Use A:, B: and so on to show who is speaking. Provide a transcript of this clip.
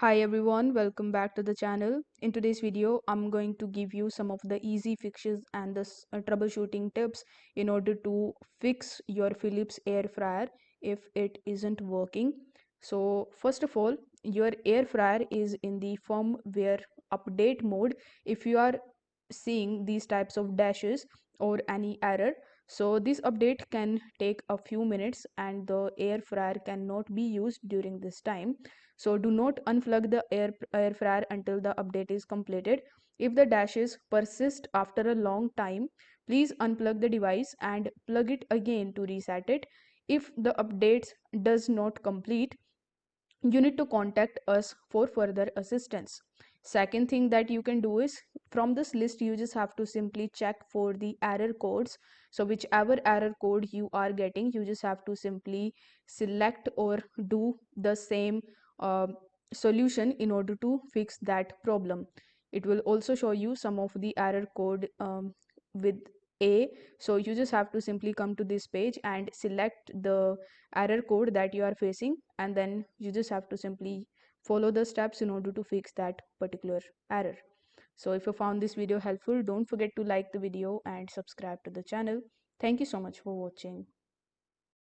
A: Hi everyone, welcome back to the channel. In today's video, I'm going to give you some of the easy fixes and the troubleshooting tips in order to fix your Philips air fryer if it isn't working. So first of all, your air fryer is in the firmware update mode. If you are seeing these types of dashes or any error, so this update can take a few minutes and the air fryer cannot be used during this time. So do not unplug the air fryer until the update is completed. If the dashes persist after a long time, please unplug the device and plug it again to reset it. If the updates does not complete, you need to contact us for further assistance. Second thing that you can do is, from this list you just have to simply check for the error codes. So whichever error code you are getting, you just have to simply select or do the same uh, solution in order to fix that problem. It will also show you some of the error code with a, so you just have to simply come to this page and select the error code that you are facing, and then you just have to simply follow the steps in order to fix that particular error. So if you found this video helpful, don't forget to like the video and subscribe to the channel. Thank you so much for watching.